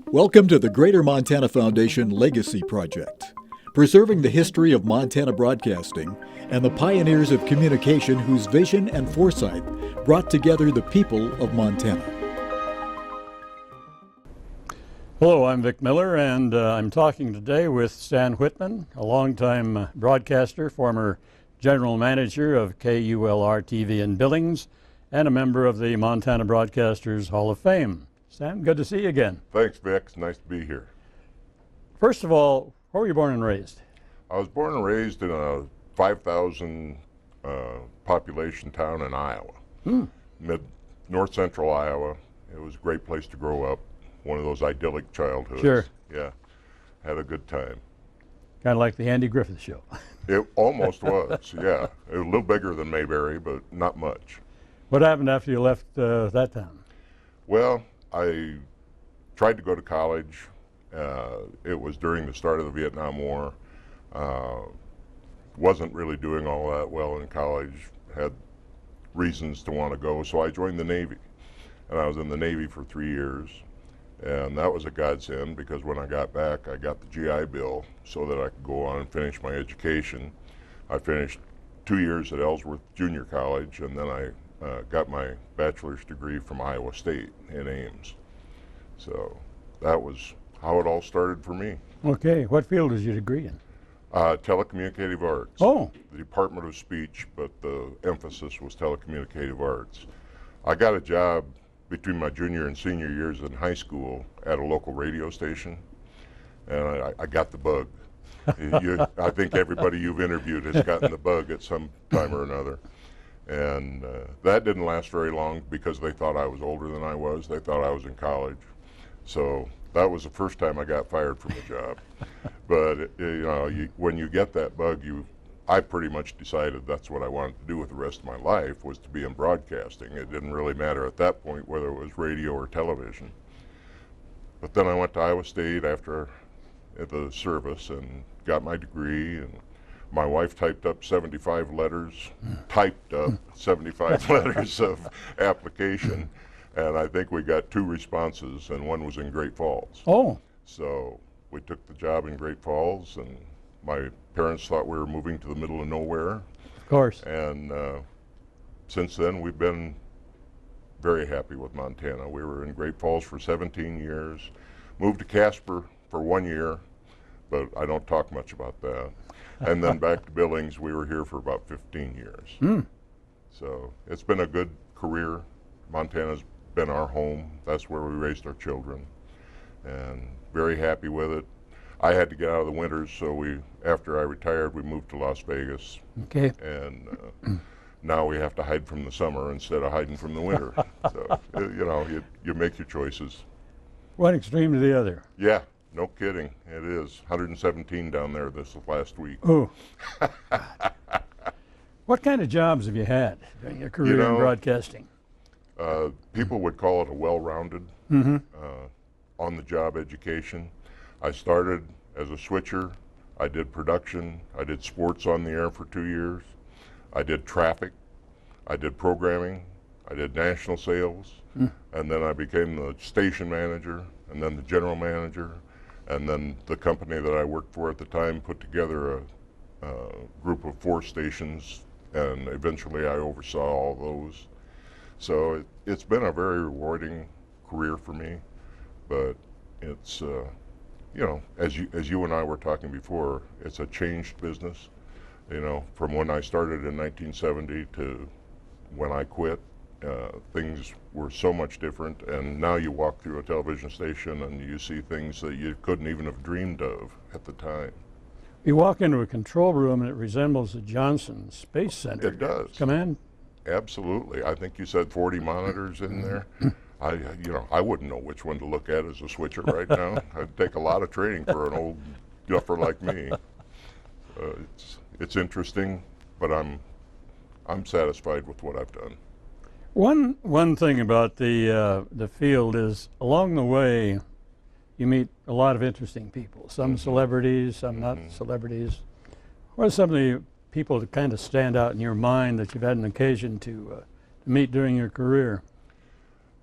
Welcome to the Greater Montana Foundation Legacy Project, preserving the history of Montana broadcasting and the pioneers of communication whose vision and foresight brought together the people of Montana. Hello, I'm Vic Miller, and I'm talking today with Stan Whitman, a longtime broadcaster, former general manager of KULR TV in Billings, and a member of the Montana Broadcasters Hall of Fame. Stan, good to see you again. Thanks, Vic. It's nice to be here. First of all, where were you born and raised? I was born and raised in a 5,000 population town in Iowa, north central Iowa. It was a great place to grow up. One of those idyllic childhoods. Sure. Yeah, had a good time. Kind of like the Andy Griffith Show. It almost was, yeah. It was a little bigger than Mayberry, but not much. What happened after you left that town? Well, I tried to go to college. It was during the start of the Vietnam War. Wasn't really doing all that well in college. Had reasons to want to go, so I joined the Navy. And I was in the Navy for 3 years. And that was a godsend because when I got back, I got the GI Bill so that I could go on and finish my education. I finished 2 years at Ellsworth Junior College, and then I got my bachelor's degree from Iowa State in Ames. So that was how it all started for me. Okay, what field is your degree in? Telecommunicative arts. Oh. The Department of Speech, but the emphasis was telecommunicative arts. I got a job between my junior and senior years in high school at a local radio station, and I got the bug. I think everybody you've interviewed has gotten the bug at some time or another. And that didn't last very long because they thought I was older than I was. They thought I was in college. So that was the first time I got fired from a job. But when you get that bug, I pretty much decided that's what I wanted to do with the rest of my life, was to be in broadcasting. It didn't really matter at that point whether it was radio or television. But then I went to Iowa State after the service and got my degree, and my wife typed up 75 letters of application, and I think we got 2 responses, and one was in Great Falls. Oh. So we took the job in Great Falls, and my parents thought we were moving to the middle of nowhere. Of course. And since then, we've been very happy with Montana. We were in Great Falls for 17 years, moved to Casper for 1 year, but I don't talk much about that. And then back to Billings. We were here for about 15 years. So it's been a good career. Montana's been our home. That's where we raised our children, and very happy with it. I had to get out of the winters, so after I retired, we moved to Las Vegas. Okay. And now we have to hide from the summer instead of hiding from the winter. So, you make your choices. One extreme to the other. Yeah, no kidding. It is 117 down there this last week. Oh. What kind of jobs have you had during your career in broadcasting? People would call it a well-rounded on-the-job education. I started as a switcher. I did production. I did sports on the air for 2 years. I did traffic. I did programming. I did national sales. And then I became the station manager, and then the general manager. And then the company that I worked for at the time put together a group of 4 stations, and eventually I oversaw all those. So it's been a very rewarding career for me, but it's as you and I were talking before, it's a changed business. From when I started in 1970 to when I quit, things were so much different. And now you walk through a television station and you see things that you couldn't even have dreamed of at the time. You walk into a control room and it resembles the Johnson Space Center. It does. Command? Absolutely. I think you said 40 monitors in there. I wouldn't know which one to look at as a switcher right now. It'd take a lot of training for an old duffer like me. It's interesting, but I'm satisfied with what I've done. One thing about the field is along the way you meet a lot of interesting people. Some celebrities, some not celebrities. What are some of the people that kind of stand out in your mind that you've had an occasion to meet during your career?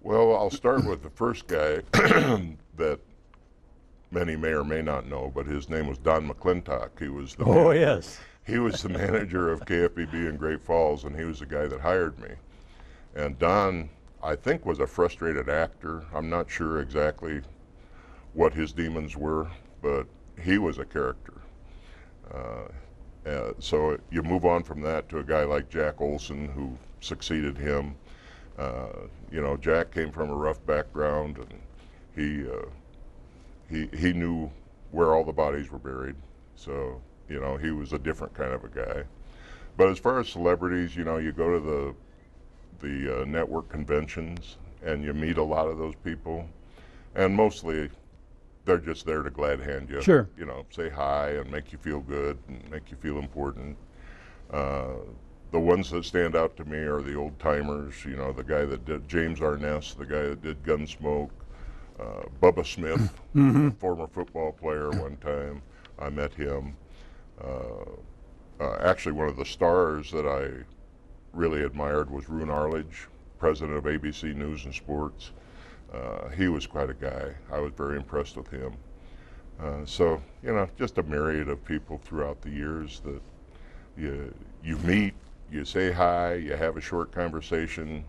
Well, I'll start with the first guy that many may or may not know, but his name was Don McClintock. He was the Oh, manager. yes. He was the manager of KFBB in Great Falls, and he was the guy that hired me. And Don, I think, was a frustrated actor. I'm not sure exactly what his demons were, but he was a character. So you move on from that to a guy like Jack Olson, who succeeded him. You know, Jack came from a rough background, and he knew where all the bodies were buried. So, you know, he was a different kind of a guy. But as far as celebrities, you know, you go to the network conventions and you meet a lot of those people, and mostly they're just there to glad hand you. Sure. You know, say hi and make you feel good and make you feel important. The ones that stand out to me are the old timers, you know, the guy that did James Arness, the guy that did Gunsmoke, Bubba Smith, a former football player one time. I met him. Actually, one of the stars that I really admired was Roone Arledge, president of ABC News and Sports. He was quite a guy. I was very impressed with him. So, you know, just a myriad of people throughout the years that you meet, you say hi, you have a short conversation.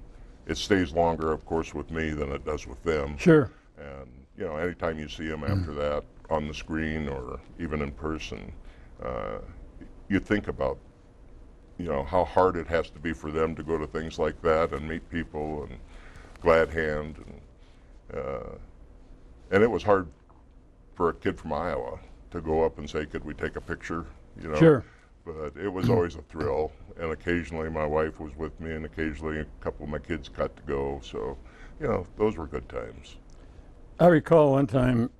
It stays longer, of course, with me than it does with them. Sure. And, you know, anytime you see them after that on the screen or even in person, you think about, you know, how hard it has to be for them to go to things like that and meet people and glad hand. And it was hard for a kid from Iowa to go up and say, could we take a picture, you know? Sure. But it was always a thrill, and occasionally my wife was with me, and occasionally a couple of my kids got to go, so, you know, those were good times. I recall one time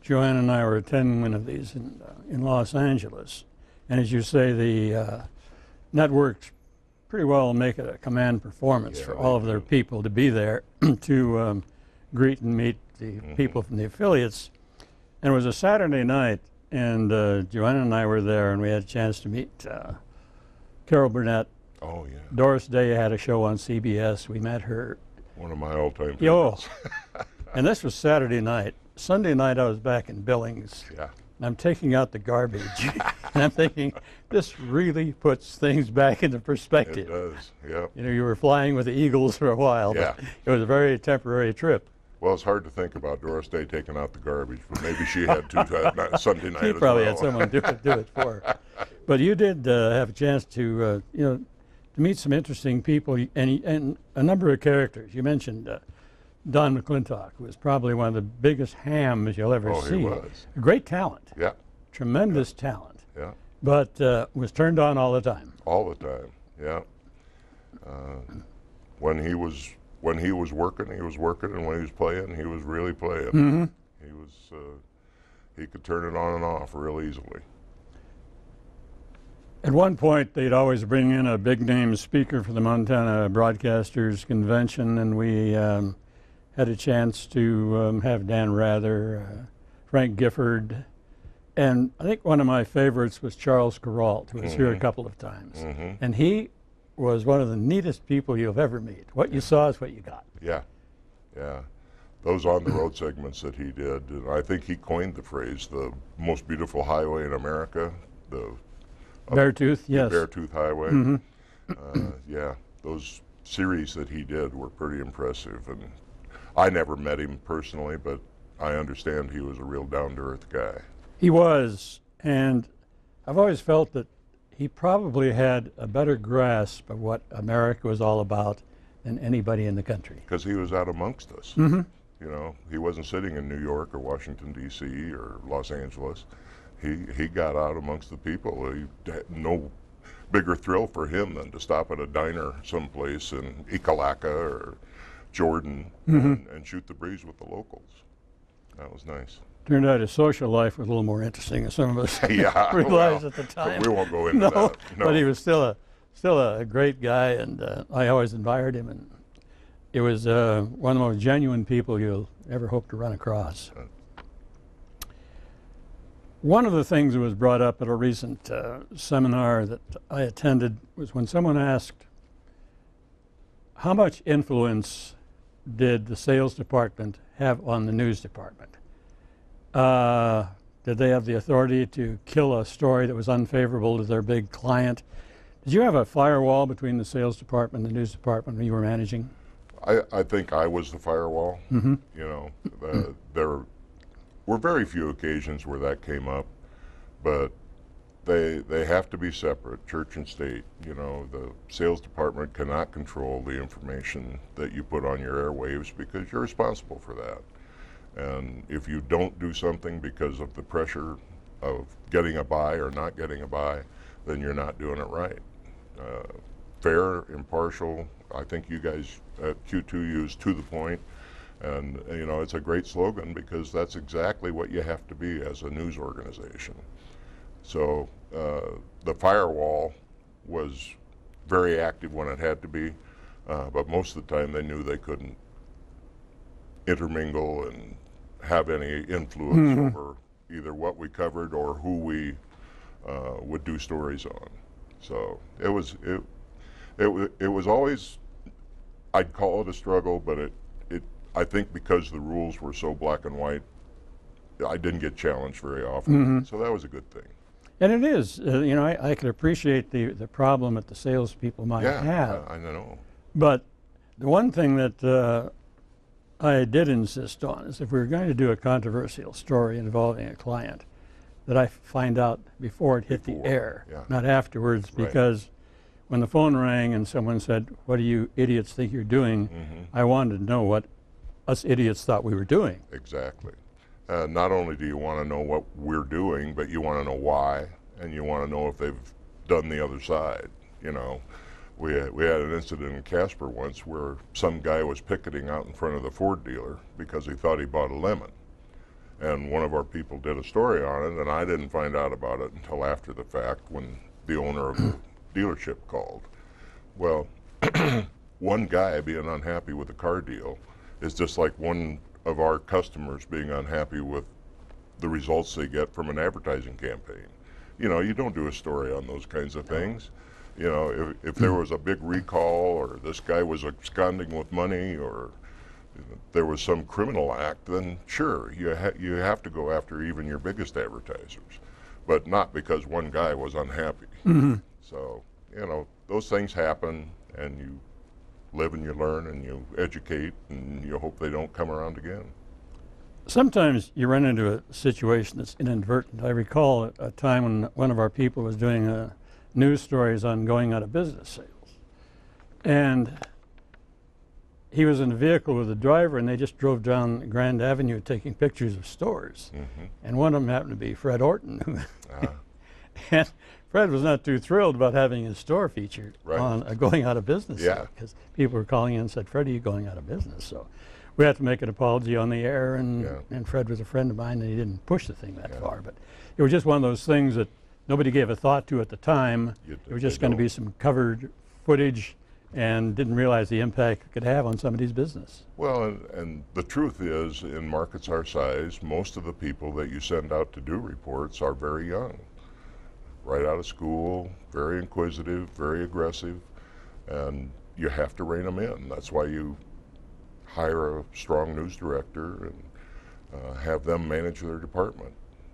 Joanne and I were attending one of these in Los Angeles, and as you say, the networks pretty well make it a command performance for all of their people to be there to greet and meet the people from the affiliates. And it was a Saturday night, and Joanna and I were there, and we had a chance to meet Carol Burnett. Oh, yeah. Doris Day had a show on CBS. We met her. One of my all-time Yo. favorites. And this was Saturday night. Sunday night, I was back in Billings. Yeah. And I'm taking out the garbage. And I'm thinking, this really puts things back into perspective. It does, yeah. You know, you were flying with the Eagles for a while, Yeah. but it was a very temporary trip. Well, it's hard to think about Doris Day taking out the garbage, but maybe she had to Sunday night She as probably well. had someone do it for her. But you did have a chance to, you know, to meet some interesting people and a number of characters. You mentioned Don McClintock, who was probably one of the biggest hams you'll ever Oh, see. he was. A great talent, Yeah, tremendous talent, yeah, but was turned on all the time. all the time, yeah. When he was working, and when he was playing, he was really playing. He could turn it on and off real easily. At one point, they'd always bring in a big-name speaker for the Montana Broadcasters Convention, and we had a chance to have Dan Rather, Frank Gifford, and I think one of my favorites was Charles Kuralt, who was here a couple of times. And he was one of the neatest people you'll ever meet. What you saw is what you got. Yeah, yeah. Those on-the-road segments that he did, and I think he coined the phrase, the most beautiful highway in America, the Beartooth, yes. Beartooth Highway. Yeah, those series that he did were pretty impressive. And I never met him personally, but I understand he was a real down-to-earth guy. He was, and I've always felt that he probably had a better grasp of what America was all about than anybody in the country. Because he was out amongst us. You know, he wasn't sitting in New York or Washington, D.C. or Los Angeles. He got out amongst the people. He had no bigger thrill for him than to stop at a diner someplace in Ekalaka or Jordan and shoot the breeze with the locals. That was nice. Turned out his social life was a little more interesting than some of us Yeah, realized well, at the time. But we won't go into No, that. No, but he was still a great guy, and I always admired him. And it was one of the most genuine people you'll ever hope to run across. One of the things that was brought up at a recent seminar that I attended was when someone asked, how much influence did the sales department have on the news department? Did they have the authority to kill a story that was unfavorable to their big client? Did you have a firewall between the sales department and the news department when you were managing? I think I was the firewall. Mm-hmm. You know, there were very few occasions where that came up, but they have to be separate, church and state. You know, the sales department cannot control the information that you put on your airwaves because you're responsible for that. And if you don't do something because of the pressure of getting a buy or not getting a buy, then you're not doing it right. Fair, impartial. I think you guys at Q2 use to the point, and you know, it's a great slogan because that's exactly what you have to be as a news organization. So the firewall was very active when it had to be, but most of the time they knew they couldn't intermingle and have any influence over either what we covered or who we would do stories on. So it was always, I'd call it a struggle, but I think because the rules were so black and white, I didn't get challenged very often. So that was a good thing. And it is, you know, I could appreciate the problem that the salespeople might have. Yeah, I know. But the one thing that I did insist on is if we were going to do a controversial story involving a client, that I find out before it hit the air, not afterwards, because when the phone rang and someone said, "What do you idiots think you're doing?" I wanted to know what us idiots thought we were doing. Exactly. Not only do you want to know what we're doing, but you want to know why, and you want to know if they've done the other side. You know, we had an incident in Casper once where some guy was picketing out in front of the Ford dealer because he thought he bought a lemon. And one of our people did a story on it, and I didn't find out about it until after the fact when the owner of the dealership called. Well, one guy being unhappy with a car deal is just like one of our customers being unhappy with the results they get from an advertising campaign. You know, you don't do a story on those kinds of things. You know, if there was a big recall or this guy was absconding with money or there was some criminal act, then sure, you have to go after even your biggest advertisers, but not because one guy was unhappy. So, you know, those things happen, and you live and you learn and you educate, and you hope they don't come around again. Sometimes you run into a situation that's inadvertent. I recall a time when one of our people was doing news stories on going out of business sales, and he was in a vehicle with a driver, and they just drove down Grand Avenue taking pictures of stores. And one of them happened to be Fred Orton. And Fred was not too thrilled about having his store featured on a going out of business because people were calling in and said, "Fred, are you going out of business?" So we had to make an apology on the air, and Fred was a friend of mine, and he didn't push the thing that far. But it was just one of those things that nobody gave a thought to at the time. It was just going to be some covered footage, and didn't realize the impact it could have on somebody's business. Well, and the truth is, in markets our size, most of the people that you send out to do reports are very young, right out of school, very inquisitive, very aggressive, and you have to rein them in. That's why you hire a strong news director and have them manage their department.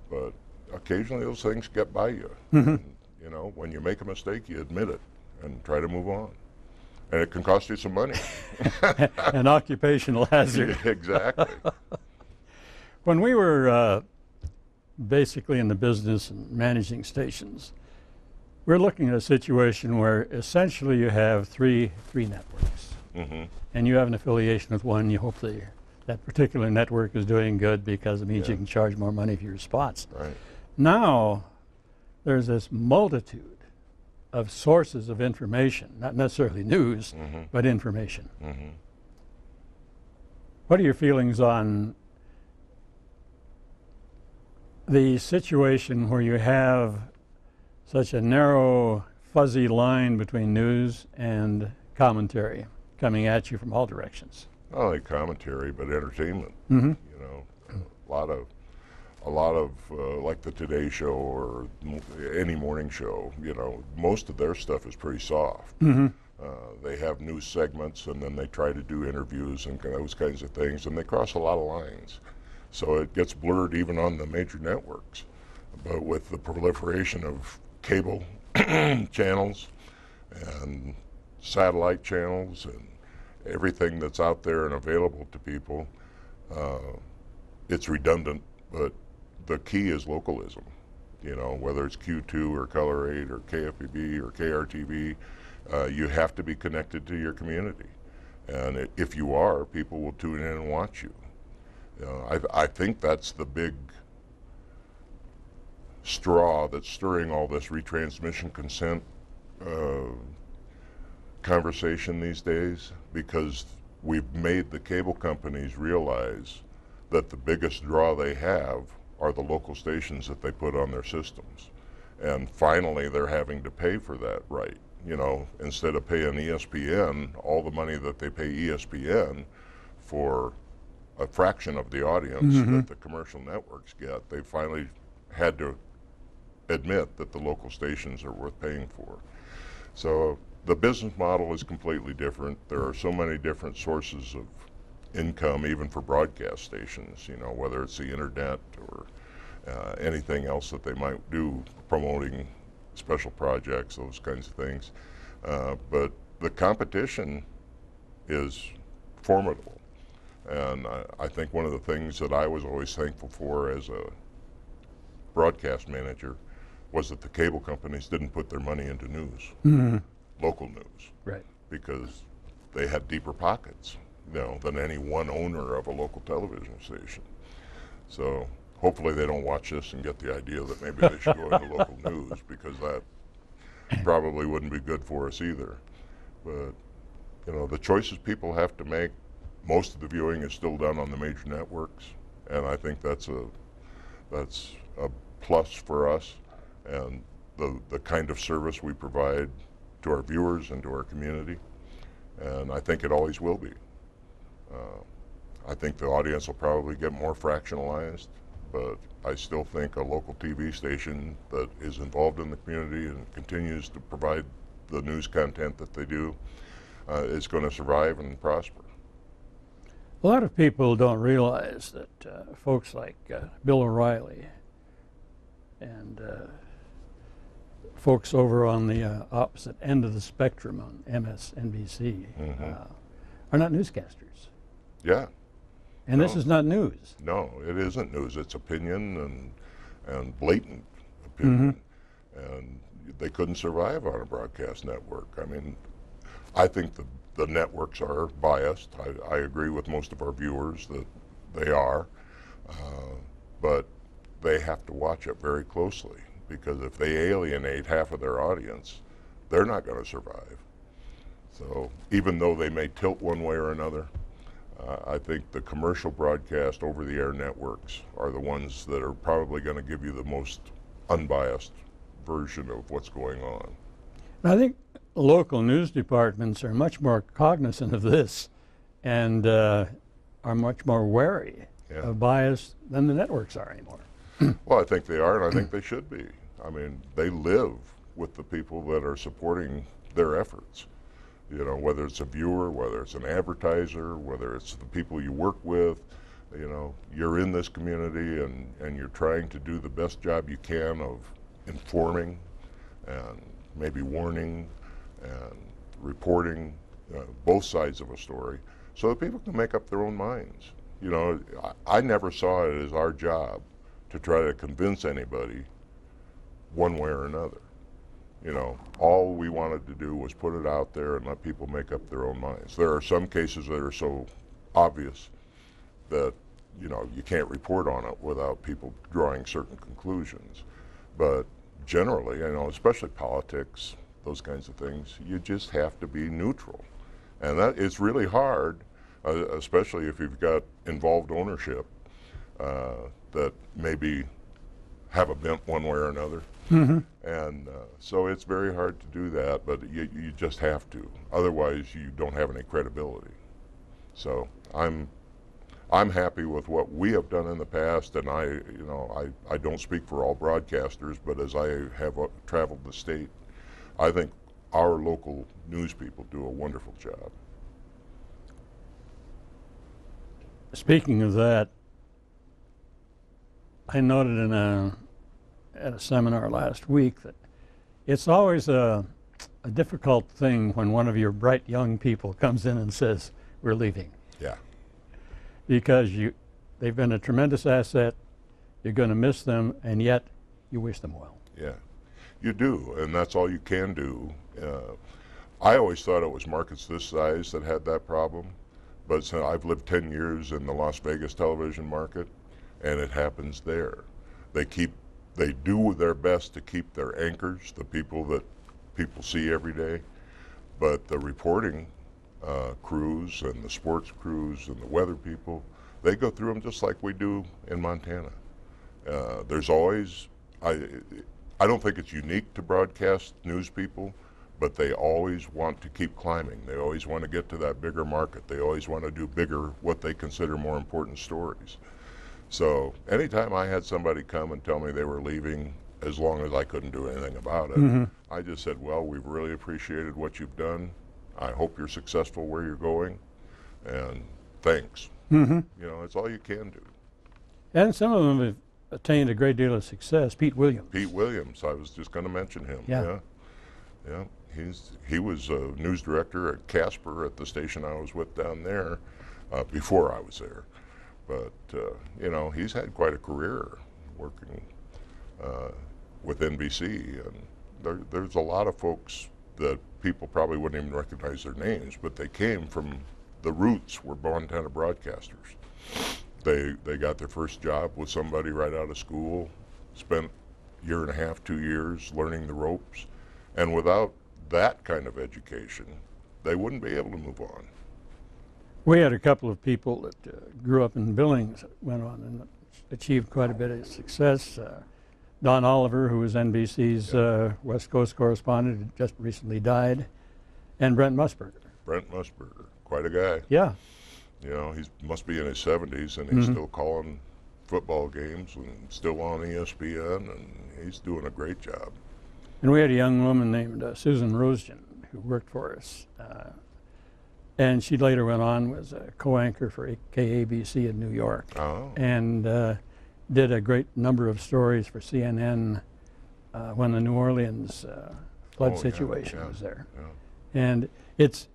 But occasionally those things get by you. And, you know, when you make a mistake, you admit it and try to move on. And it can cost you some money. An occupational hazard. Exactly. When we were basically in the business and managing stations, we're looking at a situation where essentially you have three networks. And you have an affiliation with one. You hope that particular network is doing good because it means you can charge more money for your spots. Now there's this multitude of sources of information, not necessarily news, but information. What are your feelings on the situation where you have such a narrow, fuzzy line between news and commentary coming at you from all directions? Not only commentary, but entertainment. You know, a lot of like the Today Show or any morning show, you know, most of their stuff is pretty soft. They have news segments, and then they try to do interviews and those kinds of things, and they cross a lot of lines. So it gets blurred even on the major networks. But with the proliferation of cable channels and satellite channels and everything that's out there and available to people, it's redundant, but the key is localism. You know, whether it's Q2 or Color 8 or KFBB or KRTV, you have to be connected to your community. And if you are, people will tune in and watch you. I think that's the big straw that's stirring all this retransmission consent conversation these days, because we've made the cable companies realize that the biggest draw they have are the local stations that they put on their systems. And finally, they're having to pay for that right. You know, instead of paying ESPN all the money that they pay ESPN for a fraction of the audience that the commercial networks get, they finally had to admit that the local stations are worth paying for. So the business model is completely different. There are so many different sources of income, even for broadcast stations, you know, whether it's the internet or anything else that they might do, promoting special projects, those kinds of things. But the competition is formidable. And I think one of the things that I was always thankful for as a broadcast manager was that the cable companies didn't put their money into news, local news, Right. because they had deeper pockets, you know, than any one owner of a local television station. So hopefully they don't watch this and get the idea that maybe they should go into local news, because that probably wouldn't be good for us either. But, you know, the choices people have to make, most of the viewing is still done on the major networks, and I think that's a plus for us, and the kind of service we provide to our viewers and to our community, and I think it always will be. I think the audience will probably get more fractionalized, but I still think a local TV station that is involved in the community and continues to provide the news content that they do is going to survive and prosper. A lot of people don't realize that folks like Bill O'Reilly and folks over on the opposite end of the spectrum on MSNBC are not newscasters. Yeah. And this is not news. No, it isn't news. It's opinion and blatant opinion. And they couldn't survive on a broadcast network. I mean, I think the networks are biased. I agree with most of our viewers that they are. But they have to watch it very closely, because if they alienate half of their audience, they're not going to survive. So even though they may tilt one way or another, I think the commercial broadcast over-the-air networks are the ones that are probably going to give you the most unbiased version of what's going on. And I think local news departments are much more cognizant of this and are much more wary of bias than the networks are anymore. Well, I think they are, and I think they should be. I mean, they live with the people that are supporting their efforts. You know, whether it's a viewer, whether it's an advertiser, whether it's the people you work with, you know, you're in this community and you're trying to do the best job you can of informing and maybe warning and reporting both sides of a story so that people can make up their own minds. You know, I never saw it as our job to try to convince anybody one way or another. You know, all we wanted to do was put it out there and let people make up their own minds. There are some cases that are so obvious that, you know, you can't report on it without people drawing certain conclusions. But generally, you know, especially politics, those kinds of things, you just have to be neutral. And that is really hard, especially if you've got involved ownership that maybe have a bent one way or another. And so it's very hard to do that, but you just have to. Otherwise, you don't have any credibility. So I'm happy with what we have done in the past, and I don't speak for all broadcasters, but as I have traveled the state, I think our local news people do a wonderful job. Speaking of that, I noted at a seminar last week that it's always a difficult thing when one of your bright young people comes in and says, "We're leaving." Yeah. Because they've been a tremendous asset, you're going to miss them, and yet you wish them well. Yeah, you do, and that's all you can do. I always thought it was markets this size that had that problem, but so I've lived 10 years in the Las Vegas television market, and it happens there. They do their best to keep their anchors, the people that people see every day, but the reporting crews and the sports crews and the weather people, they go through them just like we do in Montana. There's always, I don't think it's unique to broadcast news people, but they always want to keep climbing. They always want to get to that bigger market. They always want to do bigger, what they consider more important stories. So anytime I had somebody come and tell me they were leaving, as long as I couldn't do anything about it, I just said, well, we've really appreciated what you've done. I hope you're successful where you're going, and thanks. You know, it's all you can do. And some of them have attained a great deal of success. Pete Williams. Pete Williams, I was just going to mention him. Yeah. He was a news director at Casper at the station I was with down there before I was there. But, you know, he's had quite a career working with NBC. And there's a lot of folks that people probably wouldn't even recognize their names, but they came from the roots were Montana broadcasters. They got their first job with somebody right out of school, spent a year and a half, 2 years learning the ropes, and without that kind of education, they wouldn't be able to move on. We had a couple of people that grew up in Billings that went on and achieved quite a bit of success. Don Oliver, who was NBC's West Coast correspondent, just recently died, and Brent Musburger. Brent Musburger, quite a guy. Yeah. You know, he must be in his 70s, and he's still calling football games and still on ESPN, and he's doing a great job. And we had a young woman named Susan Rosejan who worked for us. And she later went on, was a co-anchor for KABC in New York. Oh. And did a great number of stories for CNN when the New Orleans flood situation was there. Yeah. And it's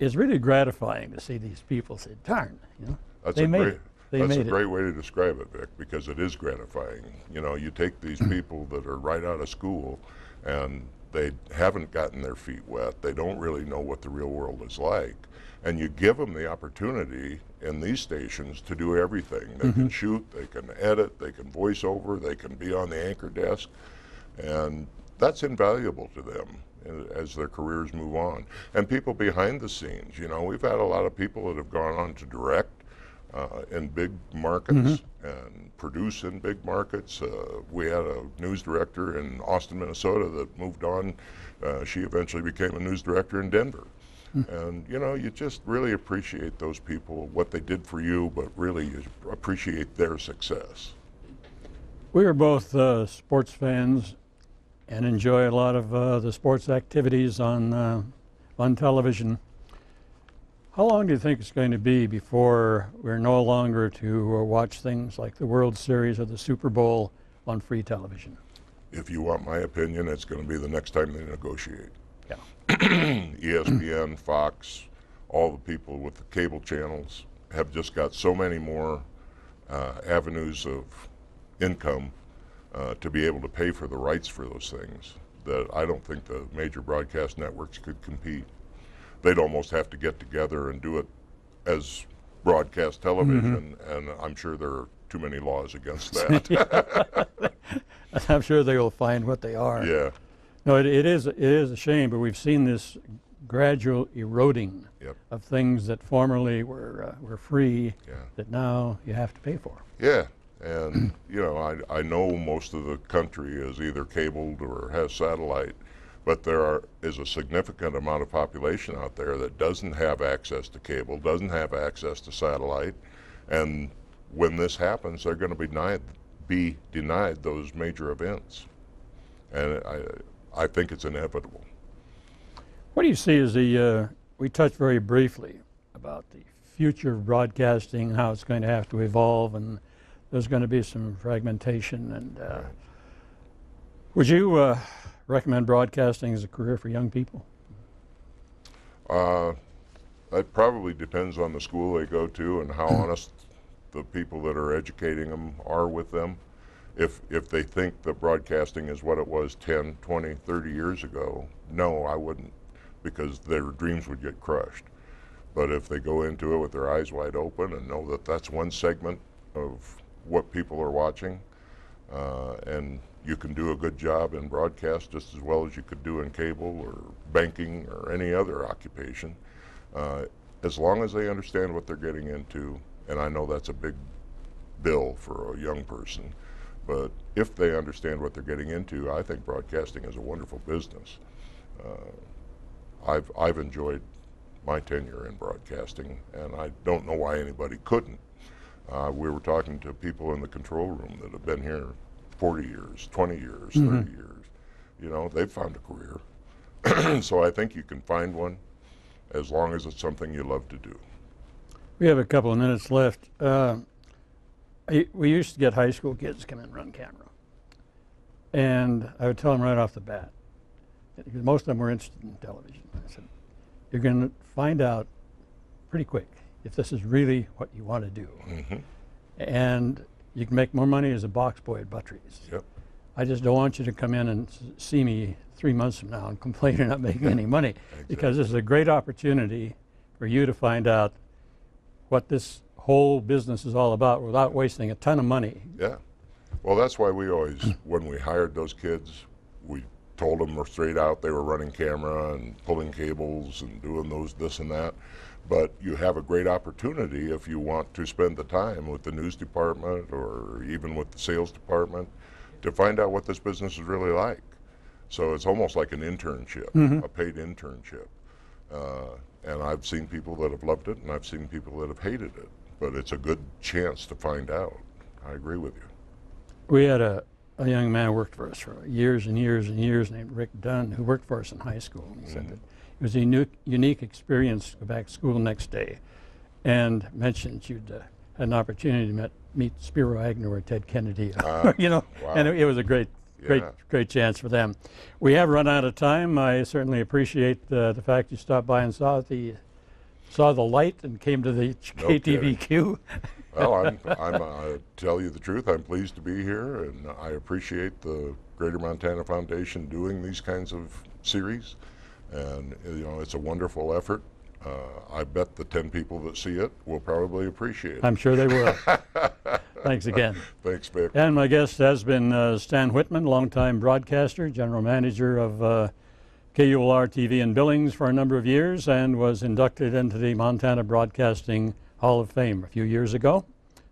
really gratifying to see these people say, darn, you know, That's they a made great, it. They that's made a it. great way to describe it, Vic, because it is gratifying. You know, you take these people that are right out of school and they haven't gotten their feet wet. They don't really know what the real world is like. And you give them the opportunity in these stations to do everything. They can shoot, they can edit, they can voice over, they can be on the anchor desk. And that's invaluable to them as their careers move on. And people behind the scenes, you know, we've had a lot of people that have gone on to direct in big markets and produce in big markets. We had a news director in Austin, Minnesota that moved on. She eventually became a news director in Denver. And, you know, you just really appreciate those people, what they did for you, but really you appreciate their success. We are both sports fans and enjoy a lot of the sports activities on television. How long do you think it's going to be before we're no longer to watch things like the World Series or the Super Bowl on free television? If you want my opinion, it's going to be the next time they negotiate. Yeah. ESPN, Fox, all the people with the cable channels have just got so many more avenues of income to be able to pay for the rights for those things that I don't think the major broadcast networks could compete. They'd almost have to get together and do it as broadcast television, and I'm sure there are too many laws against that. I'm sure they will find what they are. Yeah. No, it is a shame, but we've seen this gradual eroding of things that formerly were free that now you have to pay for. Yeah, and you know, I know most of the country is either cabled or has satellite, but there is a significant amount of population out there that doesn't have access to cable, doesn't have access to satellite, and when this happens, they're going to be denied those major events, and I think it's inevitable. What do you see as we touched very briefly about the future of broadcasting, how it's going to have to evolve, and there's going to be some fragmentation. And would you recommend broadcasting as a career for young people? It probably depends on the school they go to and how honest the people that are educating them are with them. If they think that broadcasting is what it was 10, 20, 30 years ago, no, I wouldn't, because their dreams would get crushed. But if they go into it with their eyes wide open and know that that's one segment of what people are watching, and you can do a good job in broadcast just as well as you could do in cable or banking or any other occupation, as long as they understand what they're getting into. And I know that's a big bill for a young person, but if they understand what they're getting into, I think broadcasting is a wonderful business. I've enjoyed my tenure in broadcasting, and I don't know why anybody couldn't. We were talking to people in the control room that have been here 40 years, 20 years, 30 years. You know, they've found a career. So I think you can find one as long as it's something you love to do. We have a couple of minutes left. We used to get high school kids to come in and run camera. And I would tell them right off the bat, because most of them were interested in television. I said, you're going to find out pretty quick if this is really what you want to do. Mm-hmm. And you can make more money as a box boy at Buttrey's. Yep. I just don't want you to come in and see me 3 months from now and complain you're not making any money. Exactly. Because this is a great opportunity for you to find out what this whole business is all about without wasting a ton of money. Yeah. Well, that's why we always, when we hired those kids, we told them straight out they were running camera and pulling cables and doing this and that. But you have a great opportunity if you want to spend the time with the news department or even with the sales department to find out what this business is really like. So it's almost like an internship, a paid internship. And I've seen people that have loved it, and I've seen people that have hated it. But it's a good chance to find out. I agree with you. We had a young man who worked for us for years and years and years named Rick Dunn, who worked for us in high school. He said that it was a unique experience to go back to school the next day, and mentioned you'd had an opportunity to meet Spiro Agnew or Ted Kennedy, you know, wow. and it was a great chance for them. We have run out of time. I certainly appreciate the fact you stopped by and saw the light and came to the KTVQ. Well, I'm tell you the truth, I'm pleased to be here, and I appreciate the Greater Montana Foundation doing these kinds of series. And you know, it's a wonderful effort. I bet the 10 people that see it will probably appreciate it. I'm sure they will. Thanks again. Thanks, Vic. And my guest has been Stan Whitman, longtime broadcaster, general manager of KULR TV in Billings for a number of years, and was inducted into the Montana Broadcasting Hall of Fame a few years ago.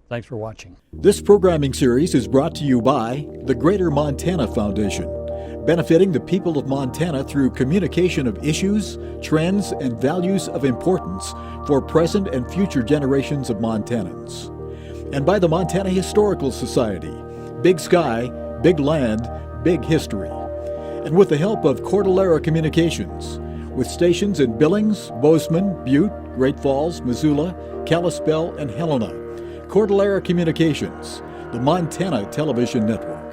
Thanks for watching. This programming series is brought to you by the Greater Montana Foundation, benefiting the people of Montana through communication of issues, trends, and values of importance for present and future generations of Montanans. And by the Montana Historical Society, Big Sky, Big Land, Big History. And with the help of Cordillera Communications, with stations in Billings, Bozeman, Butte, Great Falls, Missoula, Kalispell, and Helena. Cordillera Communications, the Montana Television Network.